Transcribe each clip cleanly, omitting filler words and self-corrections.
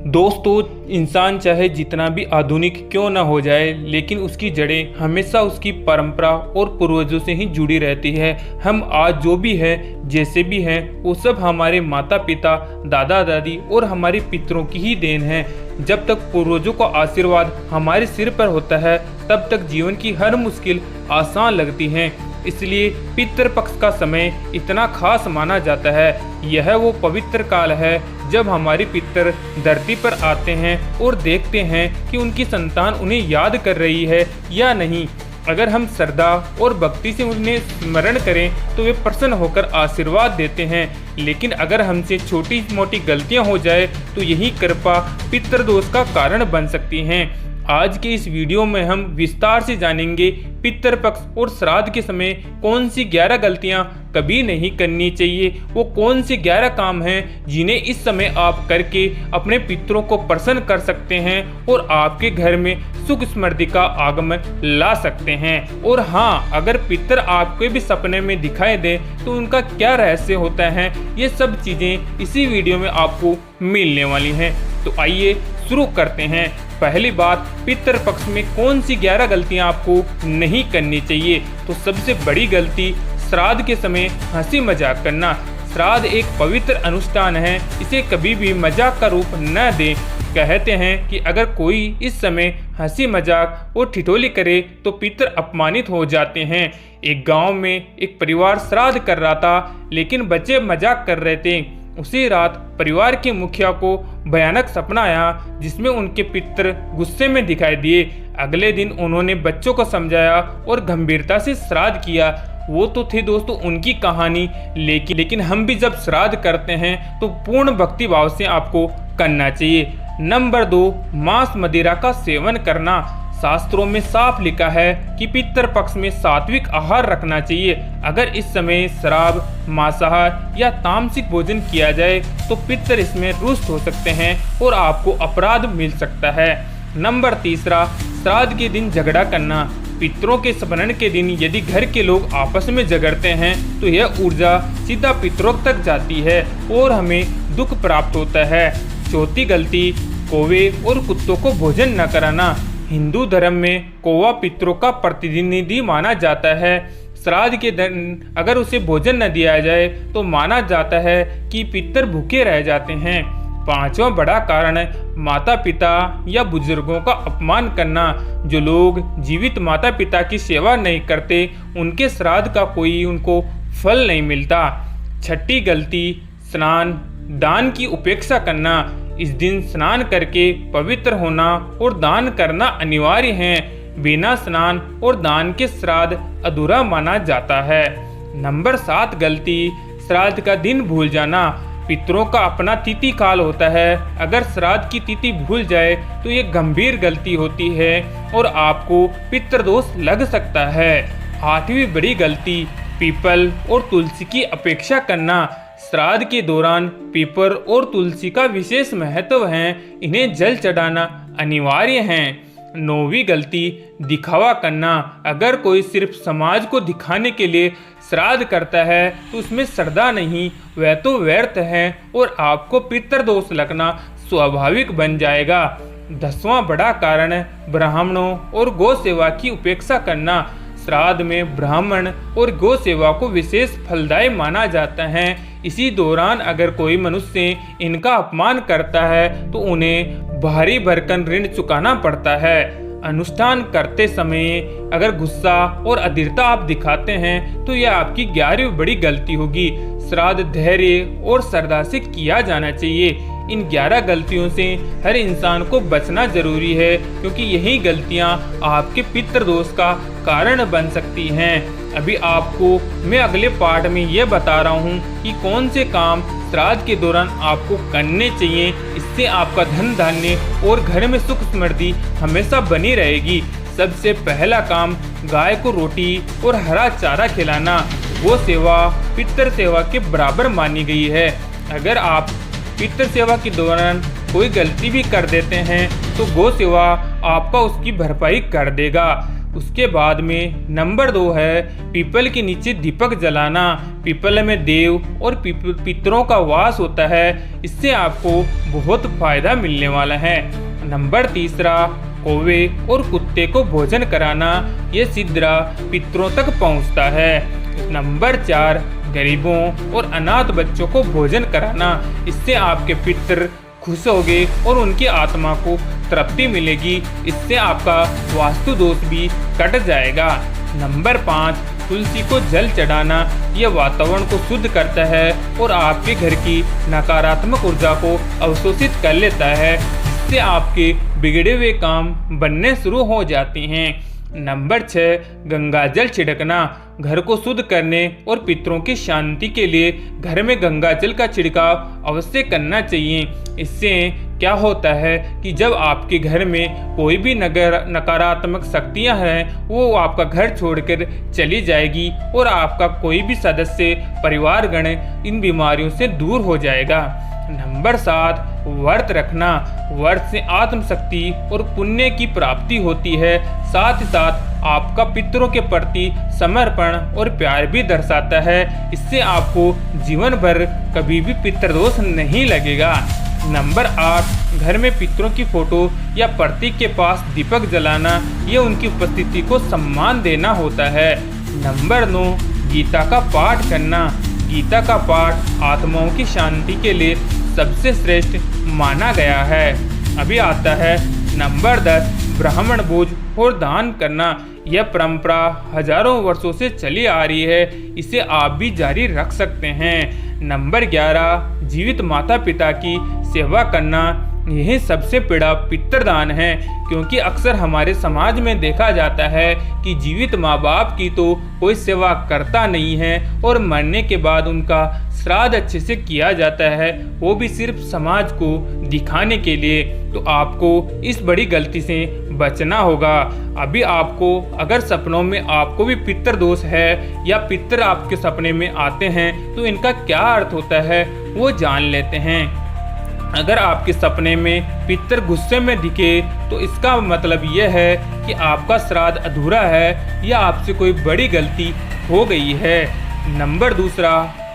दोस्तों, इंसान चाहे जितना भी आधुनिक क्यों ना हो जाए, लेकिन उसकी जड़ें हमेशा उसकी परंपरा और पूर्वजों से ही जुड़ी रहती है। हम आज जो भी है, जैसे भी हैं, वो सब हमारे माता पिता, दादा दादी और हमारे पितरों की ही देन है। जब तक पूर्वजों का आशीर्वाद हमारे सिर पर होता है, तब तक जीवन की हर मुश्किल आसान लगती है। इसलिए पितृ पक्ष का समय इतना खास माना जाता है। यह वो पवित्र काल है जब हमारे पितर धरती पर आते हैं और देखते हैं कि उनकी संतान उन्हें याद कर रही है या नहीं। अगर हम श्रद्धा और भक्ति से उन्हें स्मरण करें तो वे प्रसन्न होकर आशीर्वाद देते हैं। लेकिन अगर हमसे छोटी मोटी गलतियां हो जाए तो यही कृपा पितृदोष का कारण बन सकती हैं। आज के इस वीडियो में हम विस्तार से जानेंगे पितृपक्ष और श्राद्ध के समय कौन सी 11 गलतियां कभी नहीं करनी चाहिए। वो कौन से 11 काम हैं जिन्हें इस समय आप करके अपने पितरों को प्रसन्न कर सकते हैं और आपके घर में सुख समृद्धि का आगमन ला सकते हैं। और हाँ, अगर पितर आपको भी सपने में दिखाई दे तो उनका क्या रहस्य होता है, ये सब चीजें इसी वीडियो में आपको मिलने वाली हैं। तो आइए शुरू करते हैं। पहली बात, पितृ पक्ष में कौन सी 11 गलतियां आपको नहीं करनी चाहिए। तो सबसे बड़ी गलती, श्राद्ध के समय हंसी मजाक करना। श्राद्ध एक पवित्र अनुष्ठान है, इसे कभी भी मजाक का रूप न दें। कहते हैं कि अगर कोई इस समय हंसी मजाक और ठिठोली करे तो पितर अपमानित हो जाते हैं। एक गांव में एक परिवार श्राद्ध कर रहा था, लेकिन बच्चे मजाक कर रहे थे। उसी रात परिवार के मुखिया को भयानक सपना आया, जिसमें उनके पितर गुस्से में दिखाई दिए। अगले दिन उन्होंने बच्चों को समझाया और गंभीरता से श्राद्ध किया। वो तो थे दोस्तों उनकी कहानी, लेकिन हम भी जब श्राद्ध करते हैं तो पूर्ण भक्ति भाव से आपको करना चाहिए। नंबर 2, मांस मदिरा का सेवन करना। शास्त्रों में साफ लिखा है कि पितृ पक्ष में सात्विक आहार रखना चाहिए। अगर इस समय शराब, मांसाहार या तामसिक भोजन किया जाए तो पितृ इसमें रुष्ट हो सकते हैं और आपको अपराध मिल सकता है। नंबर 3, श्राद्ध के दिन झगड़ा करना। पितरों के स्मरण के दिन यदि घर के लोग आपस में झगड़ते हैं तो यह ऊर्जा सीधा पितरों तक जाती है और हमें दुख प्राप्त होता है। चौथी गलती, कौवे और कुत्तों को भोजन न कराना। हिंदू धर्म में कौवा पितरों का प्रतिनिधि माना जाता है। श्राद्ध के दिन अगर उसे भोजन न दिया जाए तो माना जाता है कि पितर भूखे रह जाते हैं। 5वां बड़ा कारण, माता पिता या बुजुर्गों का अपमान करना। जो लोग जीवित माता पिता की सेवा नहीं करते, उनके श्राद्ध का कोई उनको फल नहीं मिलता। 6ठी गलती, स्नान दान की उपेक्षा करना। इस दिन स्नान करके पवित्र होना और दान करना अनिवार्य है। बिना स्नान और दान के श्राद्ध अधूरा माना जाता है। नंबर 7 गलती, श्राद्ध का दिन भूल जाना। पितरों का अपना तिथि काल होता है। अगर श्राद्ध की तिथि भूल जाए तो ये गंभीर गलती होती है और आपको पितृदोष लग सकता है। 8वीं बड़ी गलती, पीपल और तुलसी की अपेक्षा करना। श्राद्ध के दौरान पीपल और तुलसी का विशेष महत्व है, इन्हें जल चढ़ाना अनिवार्य है। 9वीं गलती, दिखावा करना। अगर कोई सिर्फ समाज को दिखाने के लिए श्राद्ध करता है तो उसमें श्रद्धा नहीं, वह तो व्यर्थ है और आपको पितृदोष लगना स्वाभाविक बन जाएगा। 10वां बड़ा कारण, ब्राह्मणों और गौ सेवा की उपेक्षा करना। श्राद्ध में ब्राह्मण और गौ सेवा को विशेष फलदायी माना जाता है। इसी दौरान अगर कोई मनुष्य इनका अपमान करता है तो उन्हें भारी भरकम ऋण चुकाना पड़ता है। अनुष्ठान करते समय अगर गुस्सा और अधीरता आप दिखाते हैं तो यह आपकी 11वीं बड़ी गलती होगी। श्राद्ध धैर्य और श्रद्धा से किया जाना चाहिए। इन 11 गलतियों से हर इंसान को बचना जरूरी है, क्योंकि यही गलतियां आपके पितृदोष का कारण बन सकती हैं। अभी आपको मैं अगले पार्ट में ये बता रहा हूँ कि कौन से काम श्राद्ध के दौरान आपको करने चाहिए। इससे आपका धन धान्य और घर में सुख समृद्धि हमेशा बनी रहेगी। सबसे पहला काम, गाय को रोटी और हरा चारा खिलाना। गौ सेवा पितृ सेवा के बराबर मानी गई है। अगर आप पितृ सेवा के दौरान कोई गलती भी कर देते हैं तो गौ सेवा आपका उसकी भरपाई कर देगा। उसके बाद में नंबर 2 है पीपल के नीचे दीपक जलाना। पीपल में देव और पितरों का वास होता है, इससे आपको बहुत फायदा मिलने वाला है। नंबर 3 कौवे और कुत्ते को भोजन कराना, ये सिद्रा पितरों तक पहुंचता है। नंबर 4 गरीबों और अनाथ बच्चों को भोजन कराना, इससे आपके पितर खुश होंगे और उनकी आत्मा को तृप्ति मिलेगी, इससे आपका वास्तु दोष भी कट जाएगा। नंबर 5 तुलसी को जल चढ़ाना, यह वातावरण को शुद्ध करता है और आपके घर की नकारात्मक ऊर्जा को अवशोषित कर लेता है, जिससे आपके बिगड़े हुए काम बनने शुरू हो जाते हैं। नंबर 6 गंगा जल छिड़कना, घर को शुद्ध करने और पितरों की शांति के लिए घर में गंगा जल का छिड़काव अवश्य करना चाहिए। इससे क्या होता है कि जब आपके घर में कोई भी नकारात्मक शक्तियां हैं, वो आपका घर छोड़कर चली जाएगी और आपका कोई भी सदस्य परिवारगण इन बीमारियों से दूर हो जाएगा। नंबर 7 व्रत रखना, व्रत से आत्मशक्ति और पुण्य की प्राप्ति होती है, साथ ही साथ आपका पितरों के प्रति समर्पण और प्यार भी दर्शाता है, इससे आपको जीवन भर कभी भी पितृदोष नहीं लगेगा। नंबर 8 घर में पितरों की फोटो या प्रतीक के पास दीपक जलाना, ये उनकी उपस्थिति को सम्मान देना होता है। नंबर 9 गीता का पाठ करना, गीता का पाठ आत्माओं की शांति के लिए सबसे श्रेष्ठ माना गया है। अभी आता है नंबर 10 ब्राह्मण भोज और दान करना, यह परंपरा हजारों वर्षों से चली आ रही है, इसे आप भी जारी रख सकते हैं। नंबर 11 जीवित माता पिता की सेवा करना, यही सबसे बड़ा पितृदान है, क्योंकि अक्सर हमारे समाज में देखा जाता है कि जीवित माँ बाप की तो कोई सेवा करता नहीं है और मरने के बाद उनका श्राद्ध अच्छे से किया जाता है, वो भी सिर्फ समाज को दिखाने के लिए। तो आपको इस बड़ी गलती से बचना होगा। अभी आपको अगर सपनों में आपको भी पितृ दोष है या पितृ आपके सपने में आते हैं, तो इनका क्या अर्थ होता है वो जान लेते हैं। अगर आपके सपने में पितर गुस्से में दिखे तो इसका मतलब यह है कि आपका श्राद्ध अधूरा है या आपसे कोई बड़ी गलती हो गई है। नंबर 2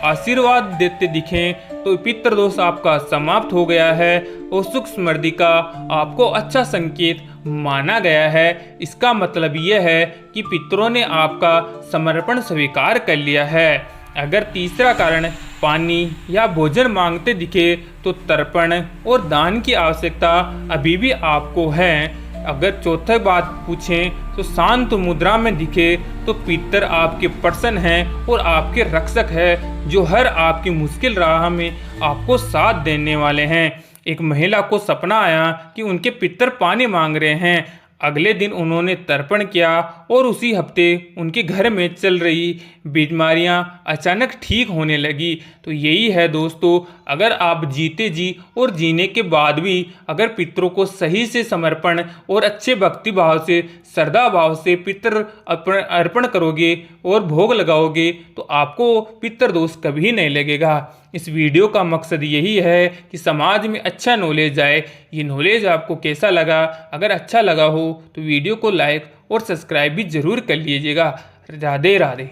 आशीर्वाद देते दिखें तो पितृ दोष आपका समाप्त हो गया है और सुख समृद्धि का आपको अच्छा संकेत माना गया है। इसका मतलब यह है कि पितरों ने आपका समर्पण स्वीकार कर लिया है। अगर तीसरा कारण पानी या भोजन मांगते दिखे तो तर्पण और दान की आवश्यकता अभी भी आपको है। अगर चौथी बात पूछें तो शांत मुद्रा में दिखे तो पितर आपके प्रसन्न हैं और आपके रक्षक है, जो हर आपकी मुश्किल राह में आपको साथ देने वाले हैं। एक महिला को सपना आया कि उनके पितर पानी मांग रहे हैं। अगले दिन उन्होंने तर्पण किया और उसी हफ्ते उनके घर में चल रही बीमारियां अचानक ठीक होने लगी। तो यही है दोस्तों, अगर आप जीते जी और जीने के बाद भी अगर पितरों को सही से समर्पण और अच्छे भक्ति भाव से श्रद्धा भाव से पितर अर्पण करोगे और भोग लगाओगे तो आपको पितर दोष कभी नहीं लगेगा। इस वीडियो का मकसद यही है कि समाज में अच्छा नॉलेज आए। ये नॉलेज आपको कैसा लगा? अगर अच्छा लगा हो तो वीडियो को लाइक और सब्सक्राइब भी जरूर कर लीजिएगा। राधे राधे।